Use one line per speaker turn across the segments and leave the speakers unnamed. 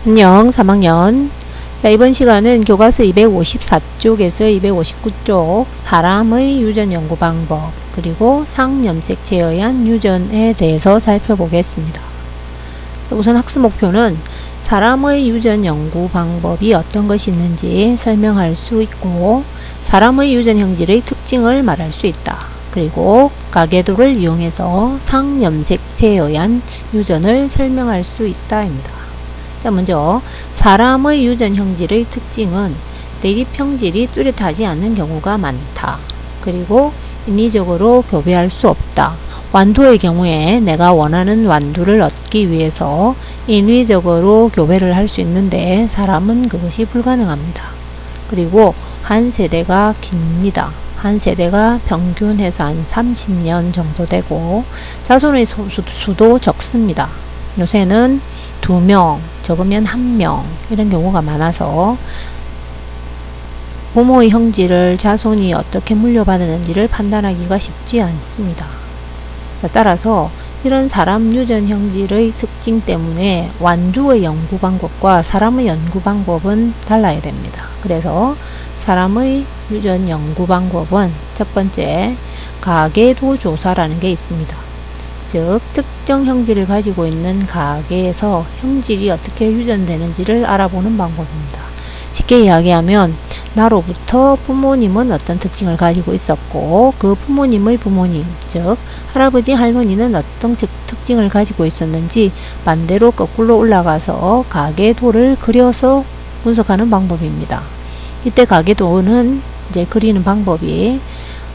안녕 3학년. 자, 이번 시간은 교과서 254쪽에서 259쪽 사람의 유전 연구 방법 그리고 상염색체에 의한 유전에 대해서 살펴보겠습니다. 자, 우선 학습 목표는 사람의 유전 연구 방법이 어떤 것이 있는지 설명할 수 있고 사람의 유전 형질의 특징을 말할 수 있다. 그리고 가계도를 이용해서 상염색체에 의한 유전을 설명할 수 있다입니다. 자, 먼저 사람의 유전 형질의 특징은 대립 형질이 뚜렷하지 않는 경우가 많다. 그리고 인위적으로 교배할 수 없다. 완두의 경우에 내가 원하는 완두를 얻기 위해서 인위적으로 교배를 할 수 있는데 사람은 그것이 불가능합니다. 그리고 한 세대가 깁니다. 한 세대가 평균해서 한 30년 정도 되고 자손의 수도 적습니다. 요새는 2명, 적으면 1명 이런 경우가 많아서 부모의 형질을 자손이 어떻게 물려받았는지를 판단하기가 쉽지 않습니다. 자, 따라서 이런 사람 유전 형질의 특징 때문에 완두의 연구 방법과 사람의 연구 방법은 달라야 됩니다. 그래서 사람의 유전 연구 방법은 첫 번째, 가계도 조사라는 게 있습니다. 즉 특정 형질을 가지고 있는 가계에서 형질이 어떻게 유전되는지를 알아보는 방법입니다. 쉽게 이야기하면 나로부터 부모님은 어떤 특징을 가지고 있었고 그 부모님의 부모님, 즉 할아버지 할머니는 어떤 특징을 가지고 있었는지 반대로 거꾸로 올라가서 가계도를 그려서 분석하는 방법입니다. 이때 가계도는 이제 그리는 방법이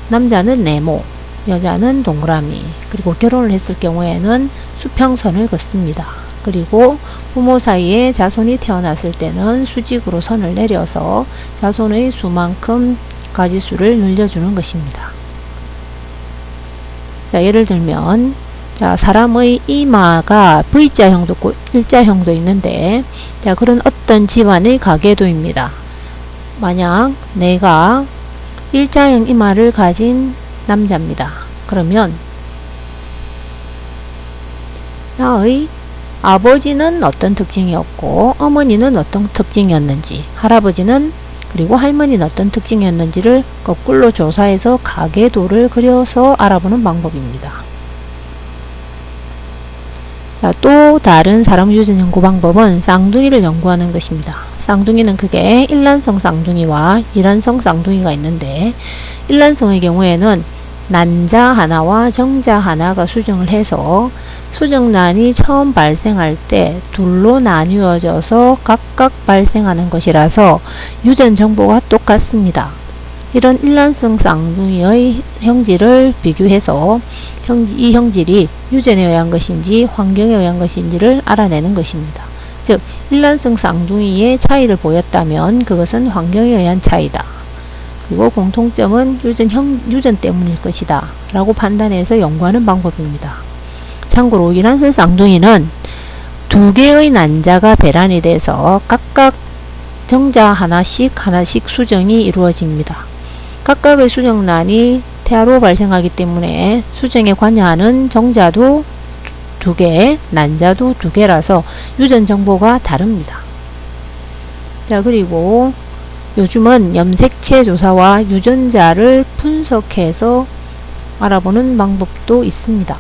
남자는 네모, 여자는 동그라미, 그리고 결혼을 했을 경우에는 수평선을 긋습니다. 그리고 부모 사이에 자손이 태어났을 때는 수직으로 선을 내려서 자손의 수만큼 가지수를 늘려주는 것입니다. 자, 예를 들면 자, 사람의 이마가 V자형도 있고 일자형도 있는데 자, 그런 어떤 집안의 가계도입니다. 만약 내가 일자형 이마를 가진 남자입니다. 그러면 나의 아버지는 어떤 특징이었고 어머니는 어떤 특징이었는지 할아버지는 그리고 할머니는 어떤 특징이었는지를 거꾸로 조사해서 가계도를 그려서 알아보는 방법입니다. 자, 또 다른 사람 유전 연구 방법은 쌍둥이를 연구하는 것입니다. 쌍둥이는 크게 일란성 쌍둥이와 이란성 쌍둥이가 있는데 일란성의 경우에는 난자 하나와 정자 하나가 수정을 해서 수정란이 처음 발생할 때 둘로 나뉘어져서 각각 발생하는 것이라서 유전 정보가 똑같습니다. 이런 일란성 쌍둥이의 형질을 비교해서 이 형질이 유전에 의한 것인지 환경에 의한 것인지를 알아내는 것입니다. 즉 일란성 쌍둥이의 차이를 보였다면 그것은 환경에 의한 차이다. 그리고 공통점은 유전 때문일 것이다 라고 판단해서 연구하는 방법입니다. 참고로 일란성 쌍둥이는 두 개의 난자가 배란이 돼서 각각 정자 하나씩 수정이 이루어집니다. 각각의 수정란이 태아로 발생하기 때문에 수정에 관여하는 정자도 2개, 난자도 2개라서 유전 정보가 다릅니다. 자, 그리고 요즘은 염색체 조사와 유전자를 분석해서 알아보는 방법도 있습니다.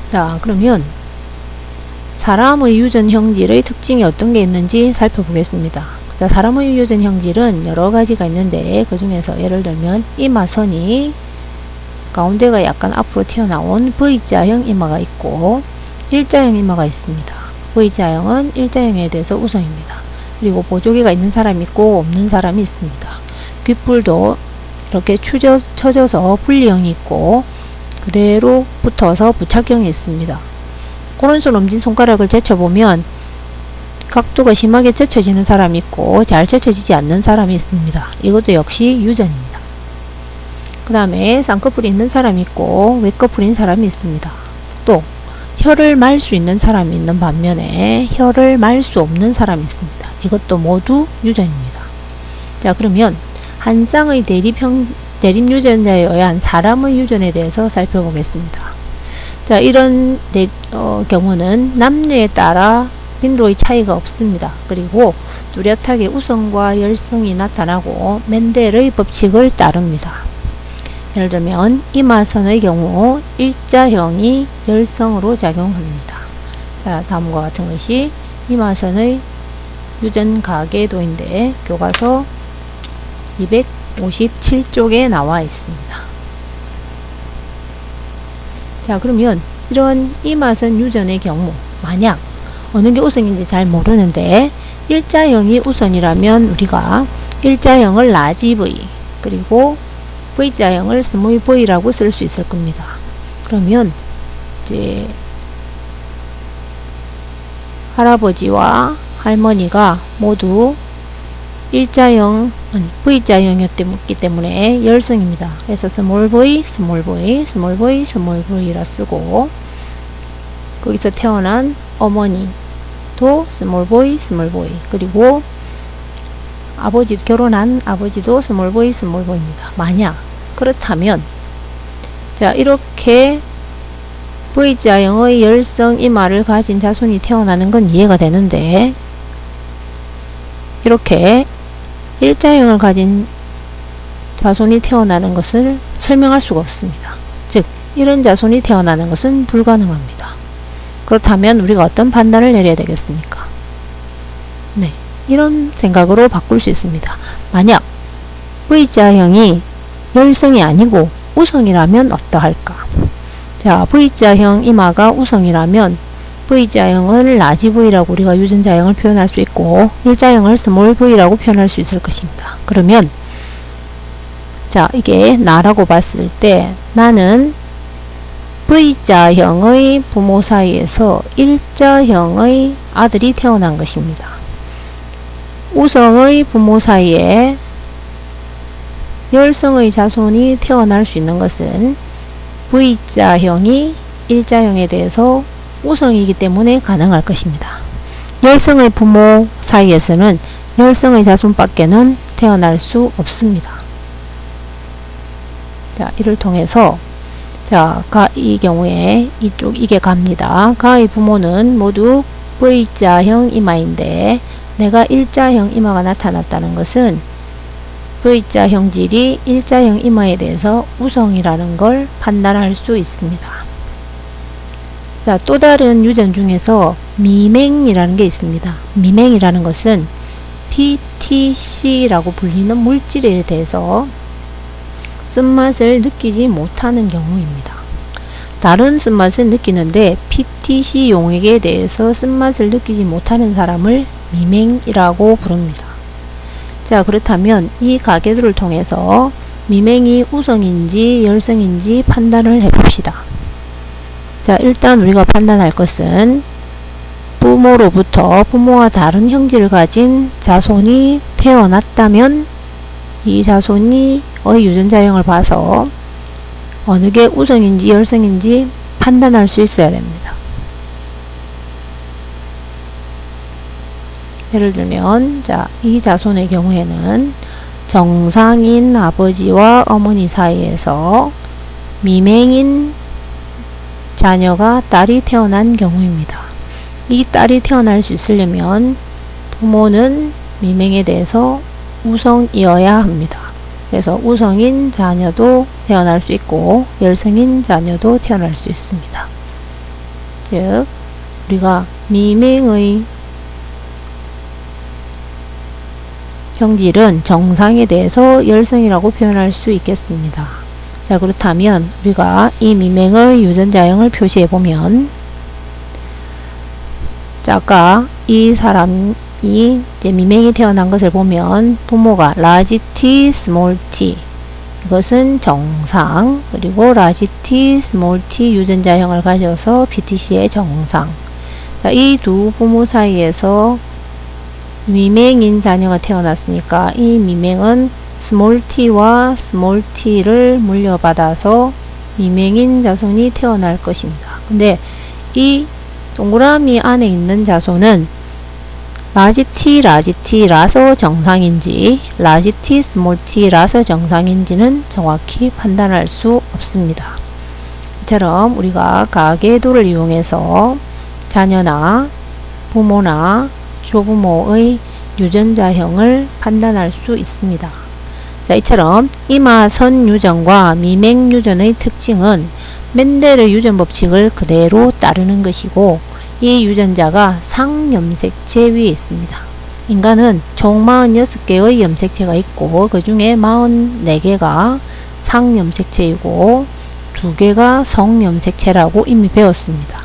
자, 그러면 사람의 유전 형질의 특징이 어떤 게 있는지 살펴보겠습니다. 자, 사람의 유전 형질은 여러 가지가 있는데 그 중에서 예를 들면 이마선이 가운데가 약간 앞으로 튀어나온 V자형 이마가 있고 일자형 이마가 있습니다. V자형은 일자형에 대해서 우선입니다. 그리고 보조개가 있는 사람이 있고 없는 사람이 있습니다. 귓불도 이렇게 쳐져서 분리형이 있고 그대로 붙어서 부착형이 있습니다. 오른손 엄지손가락을 제쳐보면 각도가 심하게 젖혀지는 사람이 있고 잘 젖혀지지 않는 사람이 있습니다. 이것도 역시 유전입니다. 그 다음에 쌍꺼풀이 있는 사람이 있고 외꺼풀인 사람이 있습니다. 또 혀를 말 수 있는 사람이 있는 반면에 혀를 말 수 없는 사람이 있습니다. 이것도 모두 유전입니다. 자, 그러면 한 쌍의 대립 유전자에 의한 사람의 유전에 대해서 살펴보겠습니다. 자, 이런 경우는 남녀에 따라 빈도의 차이가 없습니다. 그리고 뚜렷하게 우성과 열성이 나타나고 멘델의 법칙을 따릅니다. 예를 들면 이마선의 경우 일자형이 열성으로 작용합니다. 자, 다음과 같은 것이 이마선의 유전가계도인데 교과서 257쪽에 나와 있습니다. 자, 그러면 이런 이마선 유전의 경우 만약 어느 게 우선인지 잘 모르는데 일자형이 우선이라면 우리가 일자형을 라지 V 그리고 V자형을 스몰 v라고 쓸 수 있을 겁니다. 그러면 이제 할아버지와 할머니가 모두 일자형 V자형이었기 때문에 열성입니다. 그래서 스몰 v, 스몰 v, 스몰 v, 스몰 v라 쓰고 거기서 태어난 어머니도 스몰 v, 스몰 v 그리고 아버지 결혼한 아버지도 스몰 v, 스몰 v입니다. 만약 그렇다면 자 이렇게 V자형의 열성 이마를 가진 자손이 태어나는 건 이해가 되는데 이렇게 일자형을 가진 자손이 태어나는 것을 설명할 수가 없습니다. 즉 이런 자손이 태어나는 것은 불가능합니다. 그렇다면 우리가 어떤 판단을 내려야 되겠습니까? 네, 이런 생각으로 바꿀 수 있습니다. 만약 V자형이 열성이 아니고 우성이라면 어떠할까? 자, V자형 이마가 우성이라면 V자형을 라지 V라고 우리가 유전자형을 표현할 수 있고 일자형을 스몰 V라고 표현할 수 있을 것입니다. 그러면 자, 이게 나라고 봤을 때 나는 V자형의 부모 사이에서 일자형의 아들이 태어난 것입니다. 우성의 부모 사이에 열성의 자손이 태어날 수 있는 것은 V자형이 일자형에 대해서 우성이기 때문에 가능할 것입니다. 열성의 부모 사이에서는 열성의 자손밖에는 태어날 수 없습니다. 자, 이를 통해서 자, 이 경우에 이게 갑니다. 가의 부모는 모두 V자형 이마인데 내가 일자형 이마가 나타났다는 것은 V자 형질이 일자형 이마에 대해서 우성이라는 걸 판단할 수 있습니다. 자, 또 다른 유전 중에서 미맹이라는 게 있습니다. 미맹이라는 것은 PTC라고 불리는 물질에 대해서 쓴맛을 느끼지 못하는 경우입니다. 다른 쓴맛을 느끼는데 PTC 용액에 대해서 쓴맛을 느끼지 못하는 사람을 미맹이라고 부릅니다. 자, 그렇다면 이 가계도를 통해서 미맹이 우성인지 열성인지 판단을 해봅시다. 자, 일단 우리가 판단할 것은 부모로부터 부모와 다른 형질을 가진 자손이 태어났다면 이 자손이 유전자형을 봐서 어느 게 우성인지 열성인지 판단할 수 있어야 됩니다. 예를 들면 자, 이 자손의 경우에는 정상인 아버지와 어머니 사이에서 미맹인 자녀가 딸이 태어난 경우입니다. 이 딸이 태어날 수 있으려면 부모는 미맹에 대해서 우성이어야 합니다. 그래서 우성인 자녀도 태어날 수 있고 열성인 자녀도 태어날 수 있습니다. 즉 우리가 미맹의 형질은 정상에 대해서 열성이라고 표현할 수 있겠습니다. 자, 그렇다면 우리가 이 미맹의 유전자형을 표시해 보면 자, 아까 이 사람이 이제 미맹이 태어난 것을 보면 부모가 라지 T, 스몰 t 이것은 정상 그리고 라지 T, 스몰 t 유전자형을 가져서 PTC의 정상. 자, 이 두 부모 사이에서 미맹인 자녀가 태어났으니까 이 미맹은 스몰 t와 스몰 t를 물려받아서 미맹인 자손이 태어날 것입니다. 근데 이 동그라미 안에 있는 자손은 라지 t라서 정상인지 라지 t, 스몰 t라서 정상인지는 정확히 판단할 수 없습니다. 이처럼 우리가 가계도를 이용해서 자녀나 부모나 조부모의 유전자형을 판단할 수 있습니다. 자, 이처럼 이마선 유전과 미맹 유전의 특징은 멘델의 유전 법칙을 그대로 따르는 것이고, 이 유전자가 상염색체 위에 있습니다. 인간은 총 46개의 염색체가 있고 그 중에 44개가 상염색체이고 2개가 성염색체라고 이미 배웠습니다.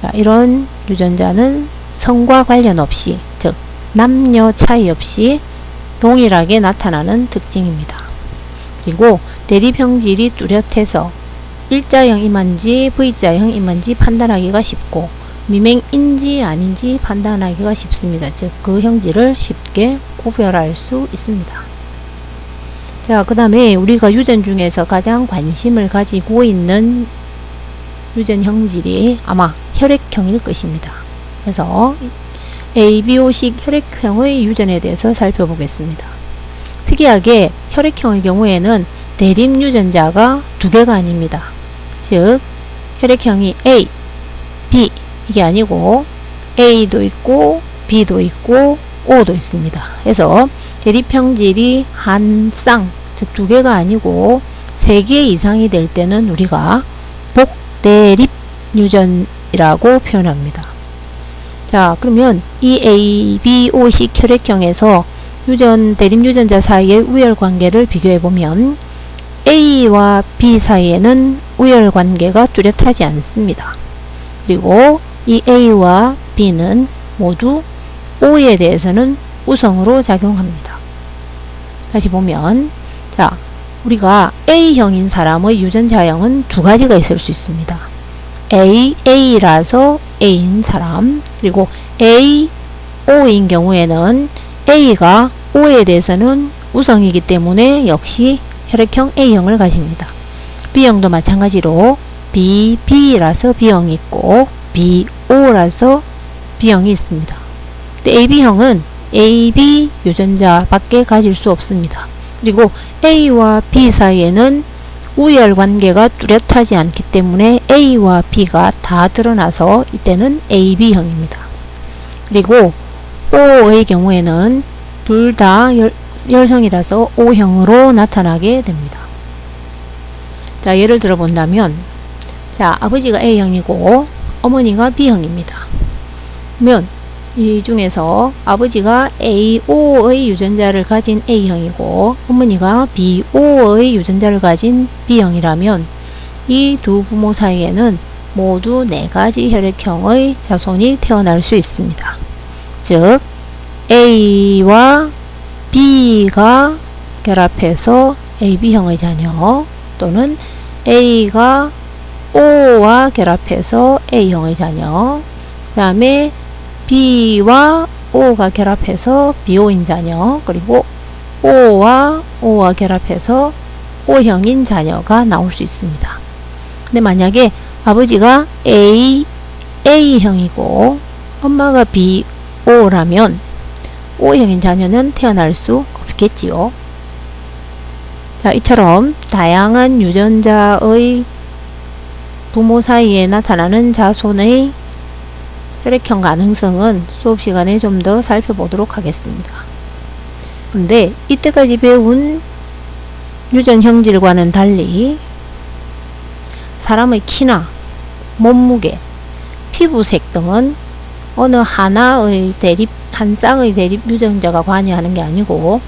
자, 이런 유전자는 성과 관련 없이, 즉 남녀 차이 없이 동일하게 나타나는 특징입니다. 그리고 대립형질이 뚜렷해서 일자형임한지 V자형임한지 판단하기가 쉽고 미맹인지 아닌지 판단하기가 쉽습니다. 즉 그 형질을 쉽게 구별할 수 있습니다. 자, 그 다음에 우리가 유전 중에서 가장 관심을 가지고 있는 유전 형질이 아마 혈액형일 것입니다. 그래서 ABO식 혈액형의 유전에 대해서 살펴보겠습니다. 특이하게 혈액형의 경우에는 대립 유전자가 2개가 아닙니다. 즉 혈액형이 A, B 이게 아니고 A도 있고 B도 있고 O도 있습니다. 그래서 대립형질이 한 쌍, 즉 2개가 아니고 3개 이상이 될 때는 우리가 복대립 유전이라고 표현합니다. 자, 그러면 이 ABO식 혈액형에서 대립 유전자 사이의 우열 관계를 비교해 보면 A와 B 사이에는 우열 관계가 뚜렷하지 않습니다. 그리고 이 A와 B는 모두 O에 대해서는 우성으로 작용합니다. 다시 보면, 자, 우리가 A형인 사람의 유전자형은 2가지가 있을 수 있습니다. A라서 A인 사람, 그리고 O인 경우에는 A가 O에 대해서는 우성이기 때문에 역시 혈액형 A형을 가집니다. B형도 마찬가지로 B라서 B형이 있고 BO라서 B형이 있습니다. 근데 AB형은 AB 유전자 밖에 가질 수 없습니다. 그리고 A와 B 사이에는 우열 관계가 뚜렷하지 않기 때문에 A와 B가 다 드러나서 이때는 AB형입니다. 그리고 O의 경우에는 둘 다 열성이라서 O형으로 나타나게 됩니다. 자, 예를 들어 본다면, 자, 아버지가 A형이고 어머니가 B형입니다. 그러면 이 중에서 아버지가 AO의 유전자를 가진 A형이고 어머니가 BO의 유전자를 가진 B형이라면 이 두 부모 사이에는 모두 4가지 혈액형의 자손이 태어날 수 있습니다. 즉 A와 B가 결합해서 AB형의 자녀, 또는 A가 O와 결합해서 A형의 자녀, 그 다음에 B와 O가 결합해서 BO인 자녀, 그리고 O와 결합해서 O형인 자녀가 나올 수 있습니다. 근데 만약에 아버지가 A형이고 엄마가 BO라면 O형인 자녀는 태어날 수 없겠지요. 자, 이처럼 다양한 유전자의 부모 사이에 나타나는 자손의 혈액형 가능성은 수업 시간에 좀 더 살펴보도록 하겠습니다. 근데 이때까지 배운 유전 형질과는 달리 사람의 키나 몸무게, 피부색 등은 어느 하나의 한 쌍의 대립 유전자가 관여하는 게 아니고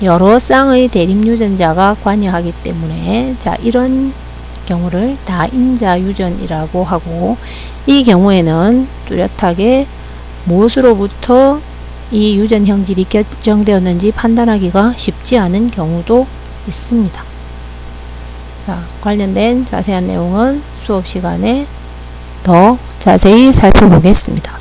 여러 쌍의 대립 유전자가 관여하기 때문에, 자, 이런 경우를 다인자 유전이라고 하고, 이 경우에는 뚜렷하게 무엇으로부터 이 유전 형질이 결정되었는지 판단하기가 쉽지 않은 경우도 있습니다. 자, 관련된 자세한 내용은 수업 시간에 더 자세히 살펴보겠습니다.